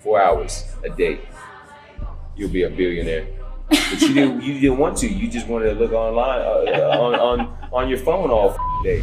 4 hours a day, you'll be a billionaire. But you didn't want to. You just wanted to look online on your phone all day.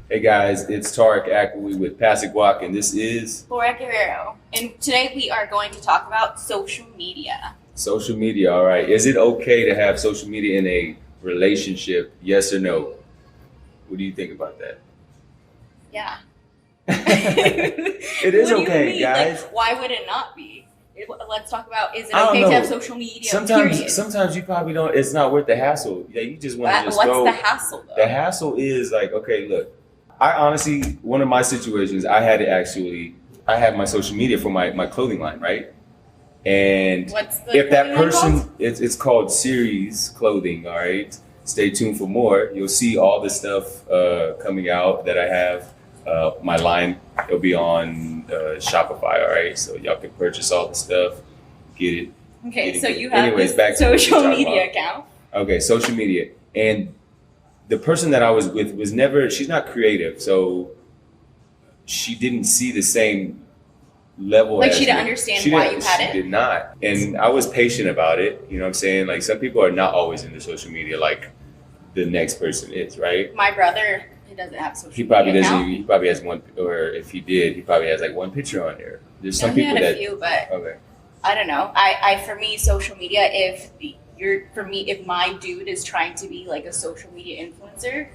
Hey guys, it's Tarek Akwi with Pasiguak, and this is Laura Guerrero. And today we are going to talk about social media. Social media, all right. Is it okay to have social media in a relationship? Yes or no? What do you think about that? Yeah. It is okay, guys. Like, why would it not be? Let's talk about, is it okay to have social media? Sometimes you probably don't. It's not worth the hassle. Yeah, you just want to just What's throw. the hassle though? The hassle is like, okay, look. I honestly, one of my situations, I had my social media for my clothing line, right? And What's the if that person, called? it's called Series Clothing, all right? Stay tuned for more. You'll see all the stuff coming out that I have. My line, it'll be on Shopify, all right? So y'all can purchase all the stuff, get it. Okay, so you have Anyways, this back to what social we're talking media about. account. Okay, social media. And the person that I was with was never, she's not creative, so she didn't see the same level Like as she didn't me. understand why you had it? She did not. And I was patient about it, you know what I'm saying? Like some people are not always into social media like the next person is, right? My brother, he doesn't have social He probably media doesn't, account. he probably has one, or if he did, he probably has like one picture on there. There's some He people had a that, few, but okay. I don't know. For me, social media, if my dude is trying to be like a social media influencer,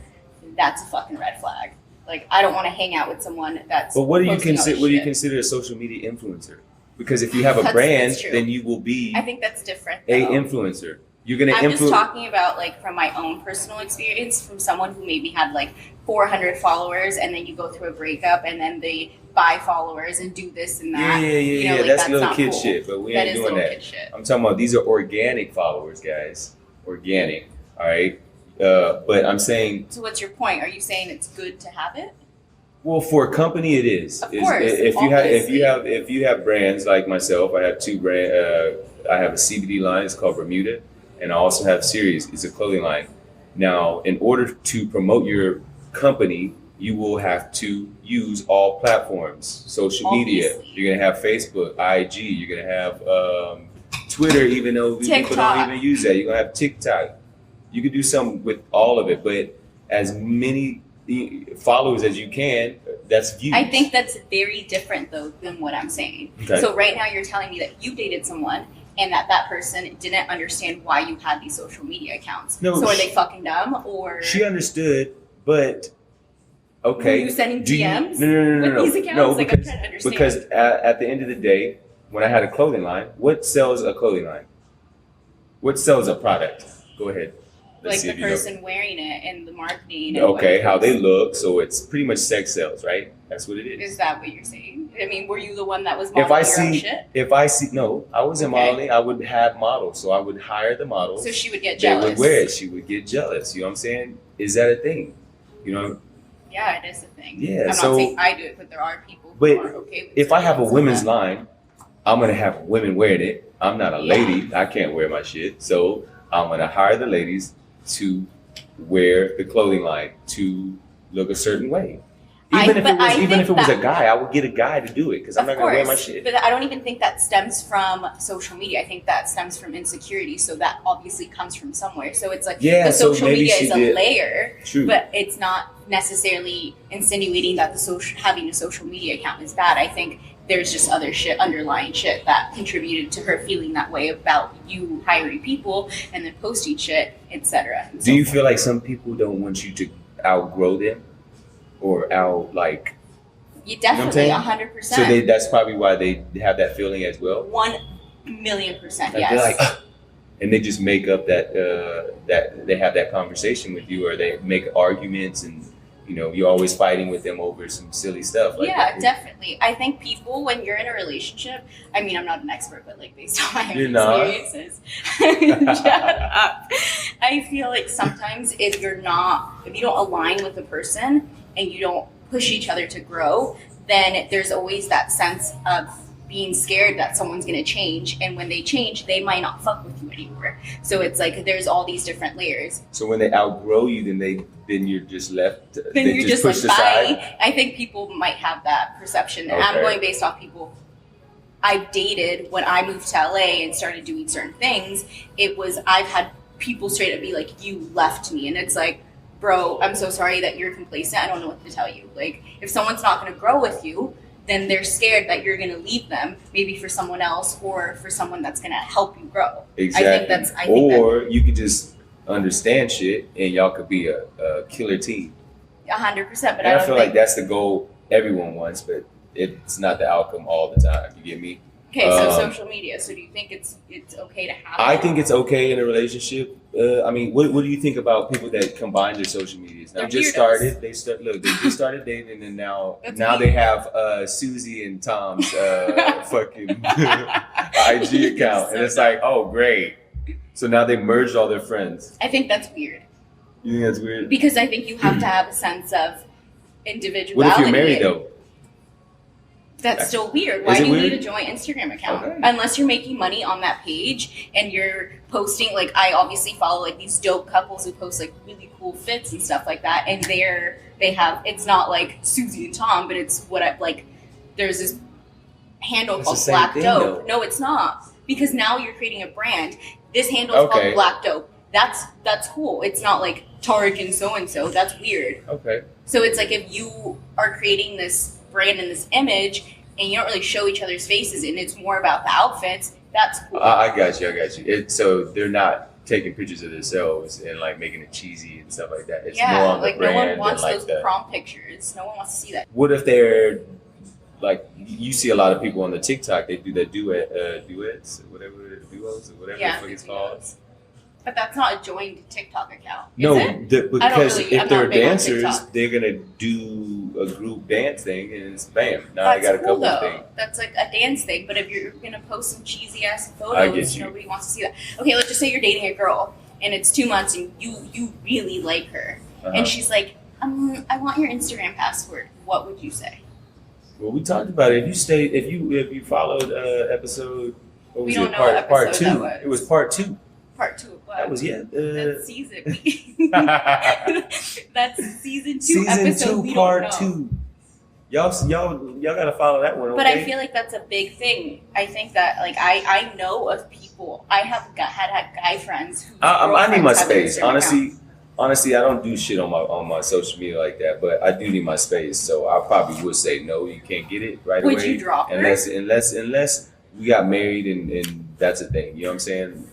that's a fucking red flag. Like, I don't want to hang out with someone that's. But what do you posting all consider? this What do you shit. consider a social media influencer? Because if you have a That's brand, true. then you will be I think that's different. a though. influencer. You're gonna I'm just influence. talking about like from my own personal experience, from someone who maybe had like 400 followers, and then you go through a breakup, and then they buy followers and do this and that. Yeah. You know, like, That's little not kid cool. shit, but we That ain't is doing little that. kid shit. I'm talking about these are organic followers, guys. Organic, all right. But I'm saying, So what's your point? Are you saying it's good to have it? well, for a company, it is. Of course, If you have brands like myself, I have two brand. I have a CBD line. It's called Bermuda, and I also have Series. It's a clothing line. Now, in order to promote your company, you will have to use all platforms, social media. Obviously. You're gonna have Facebook, IG. You're gonna have Twitter, even though people TikTok. don't even use that. You're gonna have TikTok. You could do something with all of it, but as many followers as you can, that's views. I think that's very different though than what I'm saying. Okay. So right now you're telling me that you dated someone and that person didn't understand why you had these social media accounts. No, so are they fucking dumb or She understood, but okay. were you sending Do you- DMs No. with these accounts? No, Like, because, I'm trying to understand. because at the end of the day, when I had a clothing line, what sells a clothing line? What sells a product? Go ahead. Let's like see the if you know. person wearing it and the marketing. And Okay, how they what- look. So it's pretty much sex sales, right? That's what it is. Is that what you're saying? I mean, were you the one that was If modeling I your own see, shit? no, I wasn't Okay. modeling. I would have models, so I would hire the models. So she would get They jealous. would wear it. She would get jealous. You know what I'm saying? Is that a thing? You know, Yeah, it is a thing. Yeah, I'm so- not saying I do it, but there are people But who are okay with it. if I have a Something women's like line, I'm gonna have women wearing it. I'm not a Yeah. lady. I can't wear my shit. So I'm gonna hire the ladies to wear the clothing line to look a certain way. Even if it was a guy, I would get a guy to do it because I'm not gonna wear my shit. But I don't even think that stems from social media. I think that stems from insecurity. So that obviously comes from somewhere. So it's like Yeah, the so social maybe media she is a did. layer, True. but it's not necessarily insinuating that having a social media account is bad. I think there's just other shit, underlying shit that contributed to her feeling that way about you hiring people and then posting shit, etc. Do you feel like some people don't want you to outgrow them or out like? You You know what I'm definitely saying? 100%. So that's probably why they have that feeling as well. 1,000,000%, Like yes. they're like, and they just make up that that they have that conversation with you, or they make arguments, and you're always fighting with them over some silly stuff. Like Yeah, that. definitely. I think people, when you're in a relationship, I mean, I'm not an expert, but like based on my You're own not? experiences, shut up. I feel like sometimes if you don't align with the person and you don't push each other to grow, then there's always that sense of being scared that someone's going to change, and when they change they might not fuck with you anymore. So it's like there's all these different layers. So when they outgrow you, then you're just left. Then you're just pushed like aside? bye. I think people might have that perception, and I'm Okay. going based off people I've dated. When I moved to LA and started doing certain things, I've had people straight up be like, you left me, and it's like, bro, I'm so sorry that you're complacent. I don't know what to tell you. Like, if someone's not going to grow with you, then they're scared that you're going to leave them, maybe for someone else or for someone that's going to help you grow. Exactly. I think or you could just understand shit and y'all could be a killer team. 100%. But And I feel like that's the goal everyone wants, but it's not the outcome all the time. You get me? Okay, so social media. So do you think it's okay to have I it? think it's okay in a relationship. I mean, what do you think about people that combine their social medias? Now, They're just weirdos. they just started dating, and now That's they weird. have Susie and Tom's fucking IG account, and it's like, oh, great. So now they merged all their friends. I think that's weird. You think that's weird? Because I think you have to have a sense of individuality. What if you're married though? That's still weird. Why Is it do you weird? need a joint Instagram account? Okay. Unless you're making money on that page and you're posting, like, I obviously follow like these dope couples who post like really cool fits and stuff like that, and they have, it's not like Susie and Tom, but it's there's this handle It's called the same Black thing, Dope. though. No, it's not. Because now you're creating a brand. This handle is Okay. called Black Dope. That's cool. It's not like Tarek and so and so. That's weird. Okay. So it's like if you are creating this brand and this image and you don't really show each other's faces and it's more about the outfits, that's cool. I got you. So they're not taking pictures of themselves and like making it cheesy and stuff like that. It's more yeah, on the like no brand one wants and like those prom pictures. No one wants to see that. What if they're like, you see a lot of people on the TikTok, they do that duets, whatever, duos, or whatever the fuck it's called. But that's not a joined TikTok account. No, Is it? because I'm if they're not big on dancers, TikTok. they're gonna do a group dance thing, and it's bam. Now That's they got a cool couple though. things. That's like a dance thing. But if you're gonna post some cheesy ass I get photos, you. nobody wants to see that. Okay, let's just say you're dating a girl and it's 2 months and you really like her, Uh-huh. and she's like, I want your Instagram password. What would you say? Well, we talked about it. If you followed episode, what was We don't it? know what Part episode two. that was. It was part two. Part 2 of what? That was That's season. That's season 2, season episode 2, we part don't know. 2. Y'all gotta follow that one. But Okay? I feel like that's a big thing. I think that like I know of people. I have had guy friends who. I need my space. Honestly, I don't do shit on my social media like that. But I do need my space. So I probably would say no. You can't get it right away. Would you drop her? Unless we got married and that's a thing. You know what I'm saying?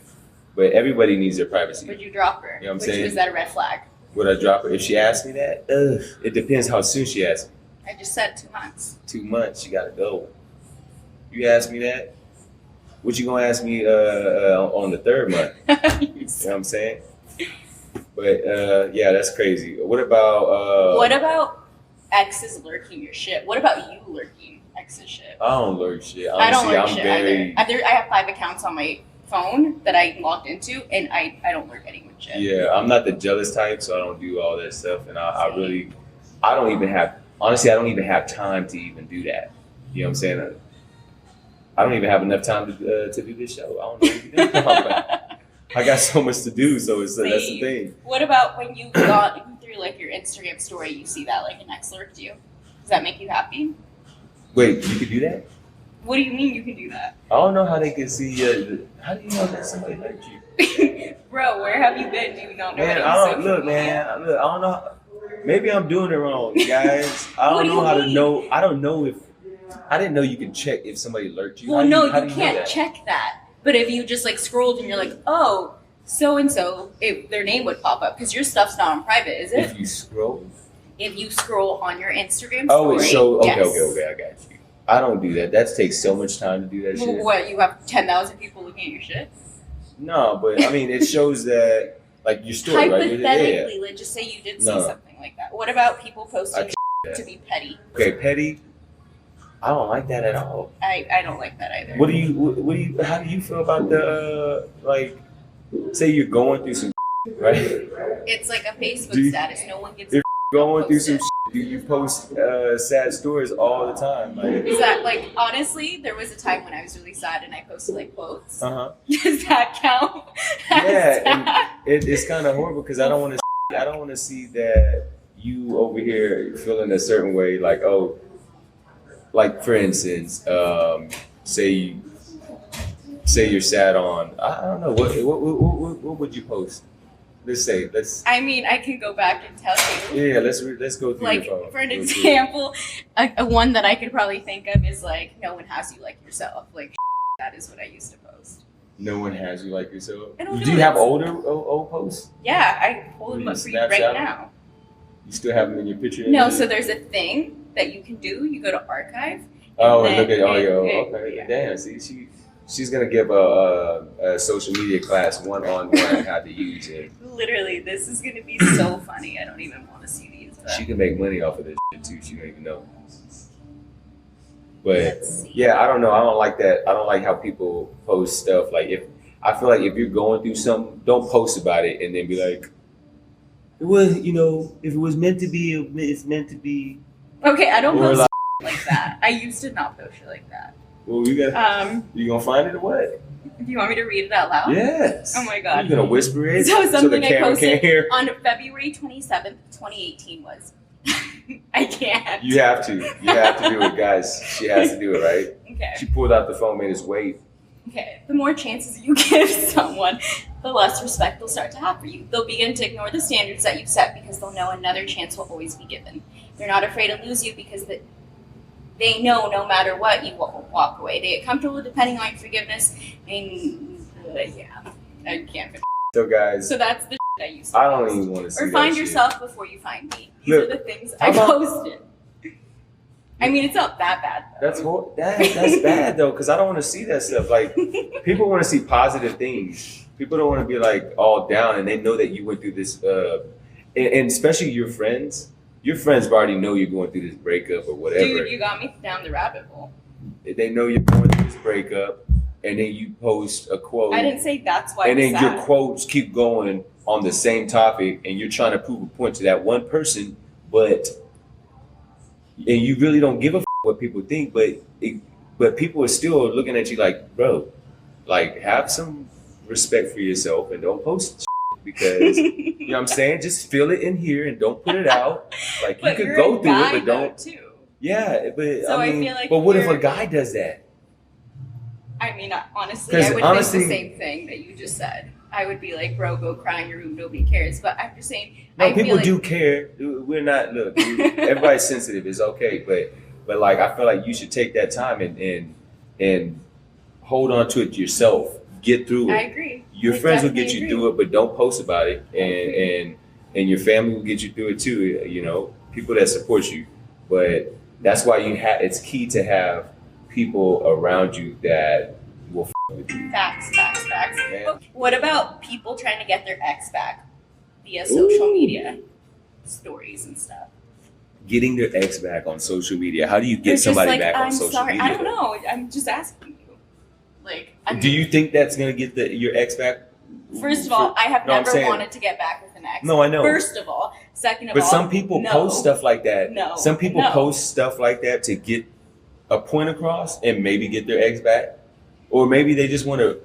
But everybody needs their privacy. Would you drop her? You know what I'm saying? Was that a red flag? Would I drop her if she asked me that? It depends how soon she asked me. I just said 2 months. 2 months, you gotta go. You ask me that? What you gonna ask me on the 3rd month? You know what I'm saying? But yeah, that's crazy. What about What about exes lurking your shit? What about you lurking exes shit? I don't lurk shit. I don't Honestly, lurk I'm shit very either. I have 5 accounts on my phone that I logged into, and I don't lurk anyone's shit. yeah, I'm not the jealous type, so I don't do all that stuff. And I don't even have time to even do that. You know what I'm saying? I don't even have enough time to do this show. I don't know what you're doing. I got so much to do, so that's the thing. What about when you got through like your Instagram story, you see that like an ex lurked you? Does that make you happy? Wait, you could do that? What do you mean you can do that? I don't know how they can see. How do you know that somebody liked you? Bro, where have you been? Do you not know? Man, any I don't social look, media? man. Look, I don't know. Maybe I'm doing it wrong, guys. I What don't do know you how to mean? know. I don't know if I didn't know you could check if somebody lurked you. Well, How do no, how you do know can't that? check that. But if you just like scrolled and you're like, oh, so and so, their name would pop up because your stuff's not on private, is it? If you scroll. If you scroll on your Instagram story, Oh, it's so okay, yes. okay. I got you. I don't do that. That takes so much time to do that Well, shit. what, you have 10,000 people looking at your shit? No, but I mean, it shows that like your story, right? Hypothetically, let's just say you did see No. something like that. What about people posting that. to be petty? Okay, petty. I don't like that at all. I don't like that either. What do you? How do you feel about the like? Say you're going through some right? It's like a Facebook Do you- status. No one gets If going through post some it. You post sad stories all the time. Like, Is that like honestly? There was a time when I was really sad and I posted like quotes. uh-huh. Does that count? Yeah, and it's kind of horrible because I don't want to see that you over here feeling a certain way. Like, oh, like for instance, say you're sad on. I don't know what would you post? I mean, I can go back and tell you. Yeah, let's go through Like, your phone. for an example, a one that I could probably think of is like, no one has you like yourself. Like, that is what I used to post. No one has you like yourself. I don't Do know, you have it's- old posts? Yeah, I pulled them up for you right Snapchat? now. You still have them in your picture? No, so there's a thing that you can do. You go to archive. Oh, and then look at okay. yeah. Damn, see, she's gonna give a social media class 1-on-1 how to use it. Literally, this is gonna be so funny. I don't even want to see these. But She can make money off of this shit too. She don't even know. But let's see. yeah, I don't know. I don't like that. I don't like how people post stuff. Like I feel like if you're going through something, don't post about it and then be like, it was, if it was meant to be, it's meant to be. Okay, I don't Or post like that. I used to not post shit like that. Well, you gonna find it or what? Do you want me to read it out loud? Yes. Oh my God. You're gonna whisper it So the something I camera posted can't hear. on February 27th, 2018 was. I can't. You have to do it, guys. She has to do it, right? Okay. She pulled out the phone, made us wait. Okay. The more chances you give someone, the less respect they'll start to have for you. They'll begin to ignore the standards that you've set because they'll know another chance will always be given. They're not afraid to lose you because they know no matter what, you won't walk away. They get comfortable depending on your forgiveness. And yeah, I can't. So, guys, So that's the I used to I don't post. even want to see Or that find shit. yourself before you find me. These Look, are the things how I about- posted. I mean, it's not that bad though. That's bad though, because I don't want to see that stuff. Like, people want to see positive things. People don't want to be like all down, and they know that you went through this. And especially your friends. Your friends already know you're going through this breakup or whatever. Dude, you got me down the rabbit hole. They know you're going through this breakup, and then you post a quote. I didn't say that's why. And I'm then sad. your quotes keep going on the same topic, and you're trying to prove a point to that one person, and you really don't give a what people think, but people are still looking at you like, bro, like, have some respect for yourself and don't post shit because you know what I'm saying. Just feel it in here and don't put it out. Like, you But could you're go a through guy, it, but don't. though, too. Yeah, but So I I mean, feel like but what if you're- a guy does that? I mean, honestly, 'Cause I would honestly- think the same thing that you just said. I would be like, bro, go cry in your room. Nobody cares. But I'm just saying. No, I feel people like, do care. We're not. Look, everybody's sensitive. It's okay, but like, I feel like you should take that time and hold on to it yourself. Get through I it. agree. Your I friends will get definitely you agree. through it, but don't post about it. And your family will get you through it too. You know, people that support you. But that's why it's key to have people around you that will with you. Facts. Man. What about people trying to get their ex back via social Ooh. media stories and stuff? Getting their ex back on social media. How do you get It's just somebody like, back on I'm social sorry. media? I don't know. I'm just asking you. Like, I mean, Do you think that's gonna get your ex back? First of all, I have No, I'm never saying- wanted to get back with an ex. No, I know. First of all. Second of But all, some people no. post stuff like that. No, Some people no. post stuff like that to get a point across and maybe get their ex back, or maybe they just want to,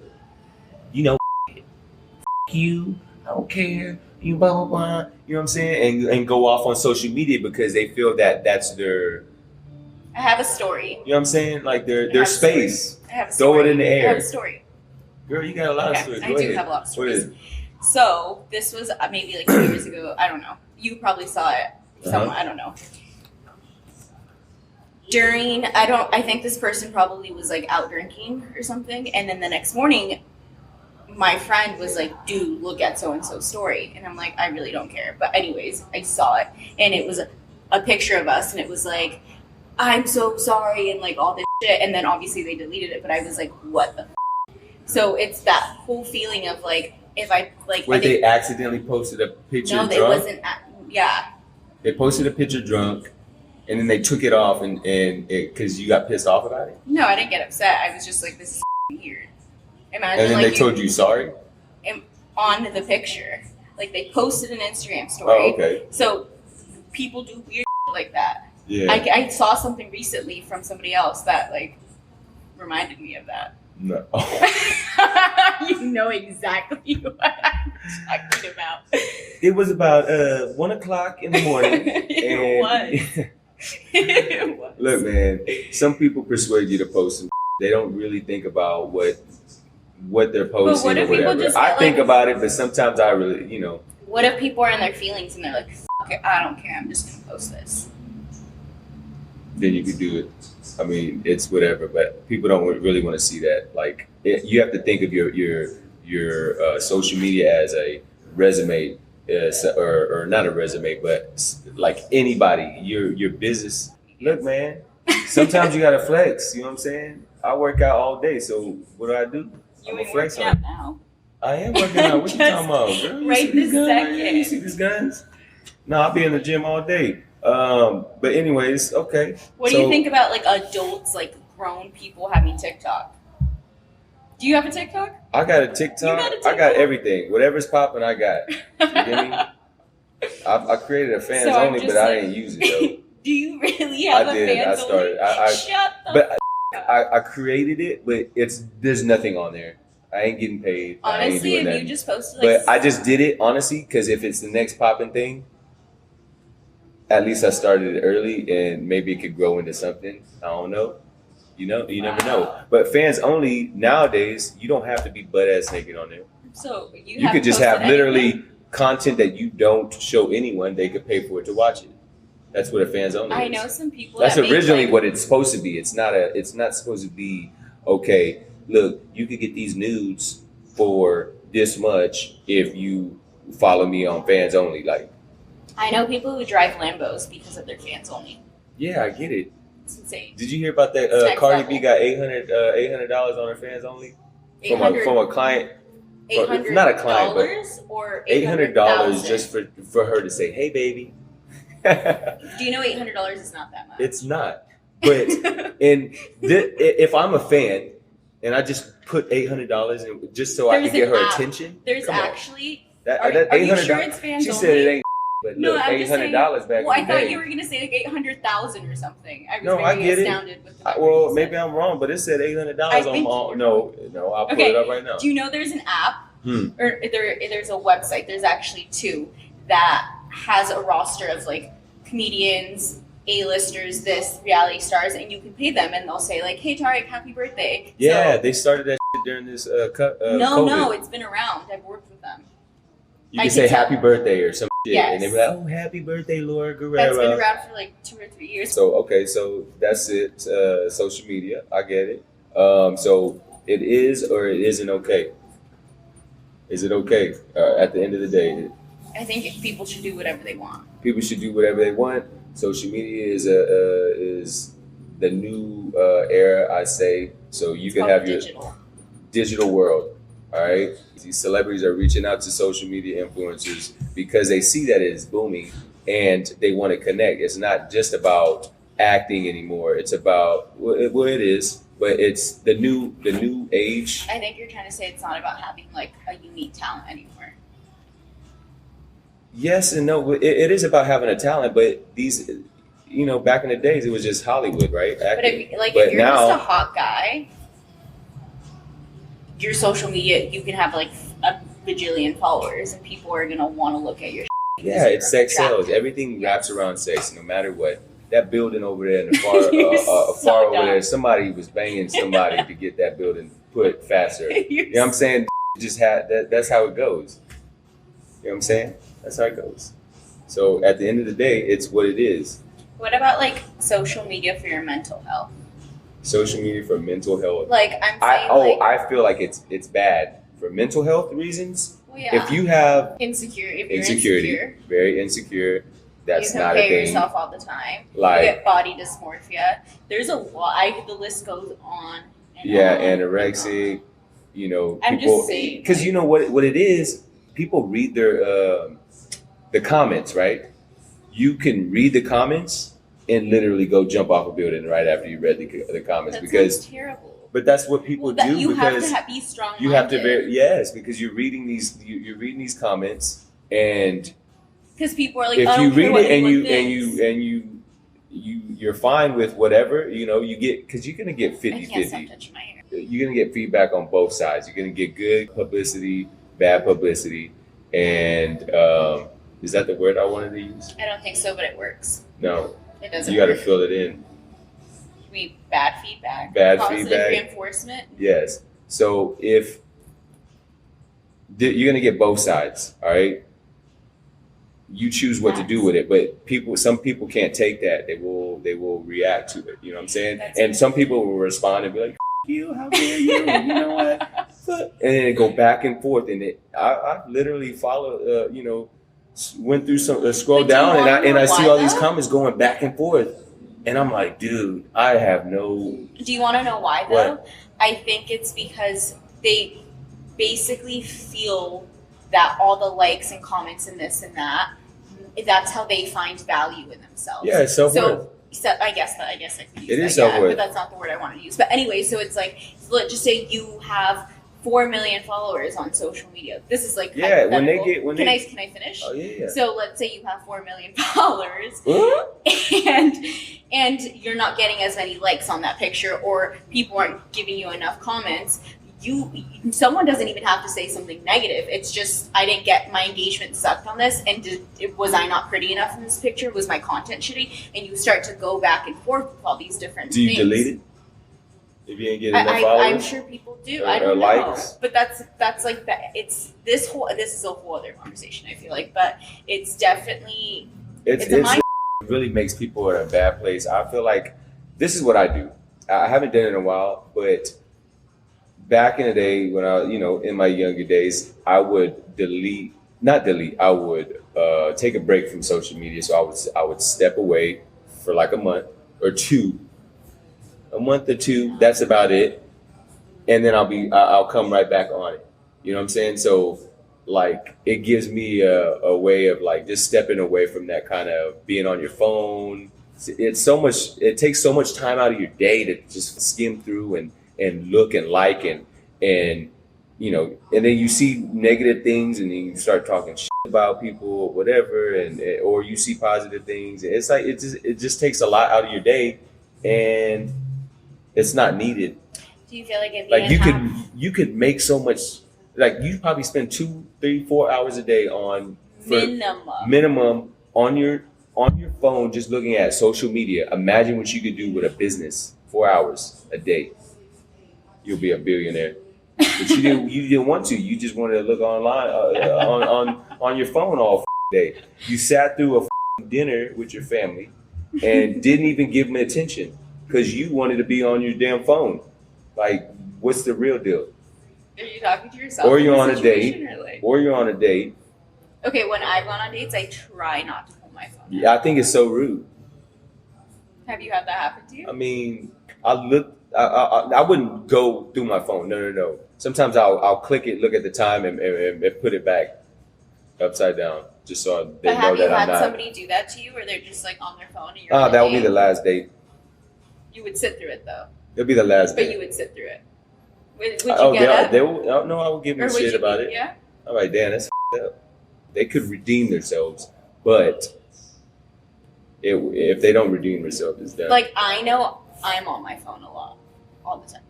you. I don't care. You blah blah blah. You know what I'm saying? And go off on social media because they feel that that's their. I have a story. You know what I'm saying? Like I their have a space. I have a Throw story. it in the I have air. a story. Girl, you got a lot of Okay, stories. I Go do ahead. have a lot of What stories. is it? So this was maybe like 2 years ago. I don't know. You probably saw it somewhere. I don't know. I think this person probably was like out drinking or something, and then the next morning, my friend was like, "Dude, look at so and so's story," and I'm like, "I really don't care." But anyways, I saw it, and it was a picture of us, and it was like, "I'm so sorry," and like all this shit, and then obviously they deleted it, but I was like, "What the?" So it's that whole feeling of like, if I like, Where I think, they accidentally posted a picture no, they drunk. wasn't. Yeah, They posted a picture drunk, and then they took it off, and because you got pissed off about it, no, I didn't get upset. I was just like, "This is weird." Imagine and then like they told you sorry. on the picture, like they posted an Instagram story. Oh, okay. So people do weird like that. Yeah. I saw something recently from somebody else that like reminded me of that. No. You know exactly what I'm talking about. It was about 1 o'clock in the morning. It was. Look, man, some people persuade you to post some. They don't really think about what they're posting what or if people whatever. just I get, think like- about it, but sometimes I really, you know. What if people are in their feelings and they're like, "Fuck it, I don't care. I'm just gonna post this." Then you could do it. I mean, it's whatever, but people don't really want to see that. Like, you have to think of your social media as a resume, or not a resume, but like anybody, your business. Look, man, sometimes you gotta flex. You know what I'm saying? I work out all day, so what do? You I'm ain't a flex working on. out now. I am working out. What you talking about, girl? You right see these this guns? second. You see these guns? No, I'll be in the gym all day. But anyways, okay. What do you think about like adults, like grown people having TikTok? Do you have a TikTok? I got a TikTok. You got a I got TikTok? everything. Whatever's popping, I got. You get me? I created a fans So I'm only, just but I like- didn't use it Do you really have I a did. fans I started. only? Shut the But I created it, but there's nothing on there. I ain't getting paid. I ain't honestly, doing if nothing. you just posted like But I just did it honestly because if it's the next popping thing, at least I started it early and maybe it could grow into something. I don't know. You never know. Wow. But fans only nowadays, you don't have to be butt ass naked on there. so you You could just have posted literally anything? content that you don't show anyone. They could pay for it to watch it. That's what a fans only I is. know some people. That's that make, originally like, what it's supposed to be. It's not supposed to be, okay, look, you could get these nudes for this much if you follow me on fans only. Like, I know people who drive Lambos because of their fans only. yeah, I get it. It's insane. Did you hear about that? Next Cardi B level. got $800 on her fans only from a client. $800 not a client, but or $800 just for her to say, "Hey, baby." Do you know $800 is not that much? It's not, but if I'm a fan and I just put $800 in just so I There's can get an her app. attention, There's come on. actually. that Are you $800. sure it's fans She only? said it ain't, but No, look, I'm just saying. $800 back Well, I in the thought day. you were gonna say like 800,000 or something. I was No, I very get it. astounded with the number Well, you maybe said. I'm wrong, but it said $800 I on think all. you're No, I'll pull Okay, it up right now. Do you know there's an app Hmm. or there's a website? There's actually two that has a roster of like comedians, A-listers, this reality stars, and you can pay them, and they'll say like, "Hey, Tarek, happy birthday." Yeah, So, they started that shit during this COVID. no, it's been around. I've worked with them. You I can say can tell. happy birthday or some shit, Yes. and they be like, "Oh, happy birthday, Laura Guerrero." That's been around for like 2 or 3 years. So that's it. Social media, I get it. So it is or it isn't okay. Is it okay? At the end of the day, I think people should do whatever they want. people should do whatever they want. Social media is the new era, I say. So you It's can called have your digital. digital world. All right. These celebrities are reaching out to social media influencers because they see that it is booming and they want to connect. It's not just about acting anymore. It's about well, it is, but it's the new age. I think you're trying to say it's not about having like a unique talent anymore. Yes and no. It is about having a talent, but these, back in the days, it was just Hollywood, right? But Acting. if But you're now- just a hot guy, your social media, you can have like a bajillion followers, and people are gonna want to look at your. Yeah, it's sex attractive. sells. Everything wraps around sex, no matter what. That building over there in the far, You're far so over dumb. there, somebody was banging somebody to get that building put faster. You know what I'm saying? Just had that. That's how it goes. You know what I'm saying? That's how it goes. So at the end of the day, it's what it is. What about like social media for your mental health? Social media for mental health. Like I'm saying, I feel like it's bad for mental health reasons. well, yeah. If you have insecure, if you're insecurity, insecure, very insecure, that's you not a compare thing. yourself all the time. Like- you get body dysmorphia. There's a lot. The list goes on. And Yeah, on and on. anorexic. I'm People just saying, because like- you know what it is. People read their the comments, right? You can read the comments and literally go jump off a building right after you read the comments That because. sounds terrible. But that's what people Well, that do you because have to be strong. you have to because you're reading these comments and because people are like, if I you don't care read what it and anyone you thinks. and you you're fine with whatever, you get, because you're gonna get I can't stop 50-50. touching my hair. You're gonna get feedback on both sides. You're gonna get good publicity, bad publicity, and is that the word I wanted to use? I don't think so, but it works. No, It doesn't you got to work. fill it in. You mean bad feedback? Bad Positive feedback. reinforcement? Yes. So if you're gonna get both sides, all right. You choose what to do with it, but some people can't take that. They will react to it. You know what I'm saying? And some people will respond and be like, "F you, how dare you? You know what?" And then it go back and forth. And I literally followed, went through scroll But do you down, wanna and I know see why, all these though? comments going back and forth, and I'm like, dude, I have no. Do you want to know why though? What? I think it's because they basically feel that all the likes and comments and this and that's how they find value in themselves. Yeah, it's self-worth. So I guess I could use It that, is self-worth. but that's not the word I wanted to use. But anyway, so it's like, let's just say you have 4 million followers on social media. This is like Yeah, when they hypothetical. get Can I finish? Oh yeah. So let's say you have 4 million followers, Huh? and you're not getting as many likes on that picture, or people aren't giving you enough comments. Someone doesn't even have to say something negative. It's just, I didn't get my engagement sucked on this, and was I not pretty enough in this picture? Was my content shitty? And you start to go back and forth with all these different Do you things. delete it if you didn't get enough I'm followers? sure people do. Or- I or don't know, likes? but that's like that. This is a whole other conversation. I feel like, but it's definitely It's a mind. it really makes people in a bad place. I feel like this is what I do. I haven't done it in a while, but back in the day when I, in my younger days, I would not delete. I would take a break from social media. So I would step away for like a month or two. That's about it. And then I'll come right back on it. You know what I'm saying? So like it gives me a way of like just stepping away from that kind of being on your phone. It takes so much time out of your day to just skim through and look and like and and then you see negative things and then you start talking shit about people or whatever, or you see positive things. It's like it just takes a lot out of your day, and it's not needed. Do you feel like if Like you could make so much. Like you probably spend 2, 3, 4 hours a day on minimum on your phone just looking at social media. Imagine what you could do with a business. 4 hours a day, you'll be a billionaire. But you didn't want to. You just wanted to look online on your phone all day. You sat through a dinner with your family and didn't even give them attention because you wanted to be on your damn phone. Like, what's the real deal? Are you talking to yourself? Or you're in on this a date. situation, or like- Or you're on a date. Okay, when I've gone on dates, I try not to pull my phone out. Yeah, I think it's so rude. Have you had that happen to you? I mean, I wouldn't go through my phone. No. Sometimes I'll click it, look at the time, and put it back upside down, just so they But know have you that I'm had not. somebody do that to you, where they're just like on their phone and you're on a That would be date? the last date. You would sit through it though, It'll be the last but date. you would sit through it. Would you get up? They will. No, I will give Or them would shit you about be, it. Yeah. I'm like, damn, that's up. They could redeem themselves, but if they don't redeem themselves, it's done. Like, I know I'm on my phone a lot, all the time.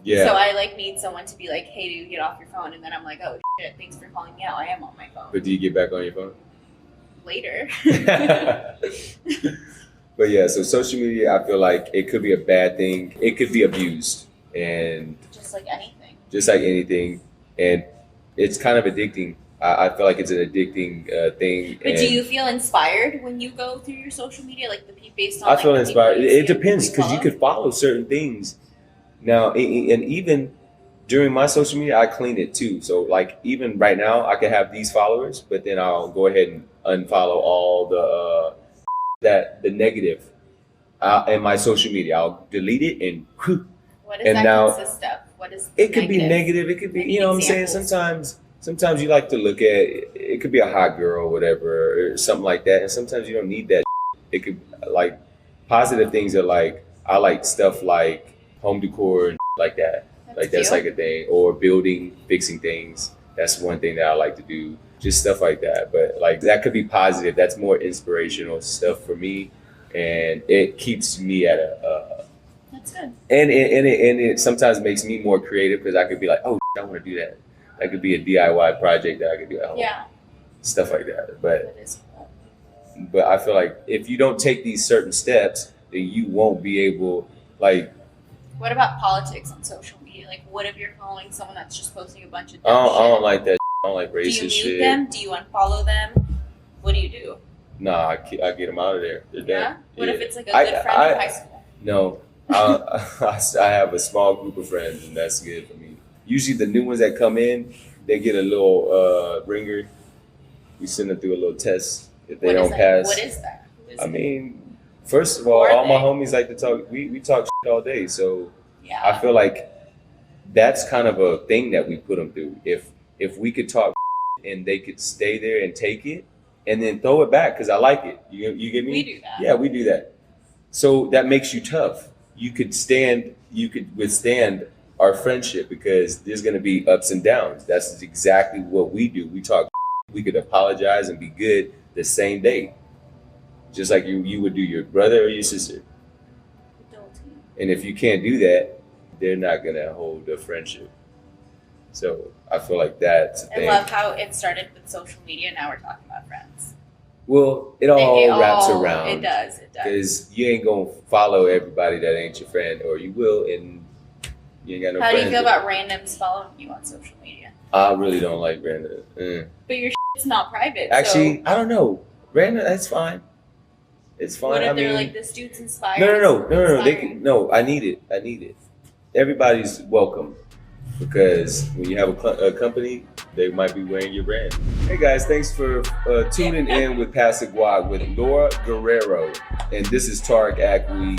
Yeah. So I like need someone to be like, "Hey, dude, get off your phone," and then I'm like, "Oh shit, thanks for calling me out. I am on my phone." But do you get back on your phone? Later. But yeah, so social media, I feel like it could be a bad thing. It could be abused, and Just like anything. just like anything, and it's kind of addicting. I feel like it's an addicting thing. But and do you feel inspired when you go through your social media, like based on? I like, feel the inspired. people you It see depends and because you follow? could follow certain things. Now, and even during my social media, I clean it too. So like even right now, I could have these followers, but then I'll go ahead and unfollow all the the negative in my social media. I'll delete it and whew. What does and that now- consist of? What is? It could be negative. It could be, Any you know what I'm saying? examples? Sometimes you like to look at it could be a hot girl or whatever, or something like that. And sometimes you don't need that. It could like positive things are like, I like stuff like home decor and like that. Like that's like a thing. Or building, fixing things. That's one thing that I like to do. Just stuff like that. But like that could be positive. That's more inspirational stuff for me. and it keeps me at That's good. and it sometimes makes me more creative because I could be like, oh, I want to do that. That could be a DIY project that I could do at home. Yeah, Stuff like that. that is cool. But I feel like if you don't take these certain steps, then you won't be able, like, What about politics on social media? Like, what if you're following someone that's just posting a bunch of I dumb don't shit? like that. I don't like Do you racist mute shit. them? Do you unfollow them? What do you do? Nah, I get them out of there. They're Yeah. done. What Yeah. if it's like a good friend in high school? No, I have a small group of friends, and that's good for me. Usually, the new ones that come in, they get a little ringer. We send them through a little test. If they What don't is that? pass, What is that? Who is I it? mean, first of all, Who are all my they? homies like to talk. We talk shit all day, so Yeah. I feel like that's kind of a thing that we put them through. If we could talk and they could stay there and take it, and then throw it back because I like it. You get me? We do that. Yeah, we do that. So that makes you tough. You could withstand our friendship because there's going to be ups and downs. That's exactly what we do. We talk. We could apologize and be good the same day, just like you would do your brother or your sister. Adulting. And if you can't do that, they're not going to hold a friendship. So I feel like that's a I thing. love how it started with social media. Now we're talking about friends. Well, it all wraps It around. does. It does. Because you ain't gonna follow everybody that ain't your friend, or you will, and you ain't got no How do friends. you feel about randoms following you on social media? I really don't like random. But your shit's not private. Actually, I don't know. Random, that's fine. It's so fine. what if I they're mean, like, this dude's inspired? no. They inspiring. can, no. I need it. Everybody's welcome because when you have a company, they might be wearing your brand. Hey guys, thanks for tuning in with Passive Guad with Laura Guerrero, and this is Tarek Ackley.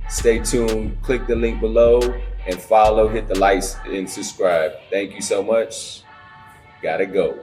Stay tuned. Click the link below and follow. Hit the likes and subscribe. Thank you so much. Gotta go.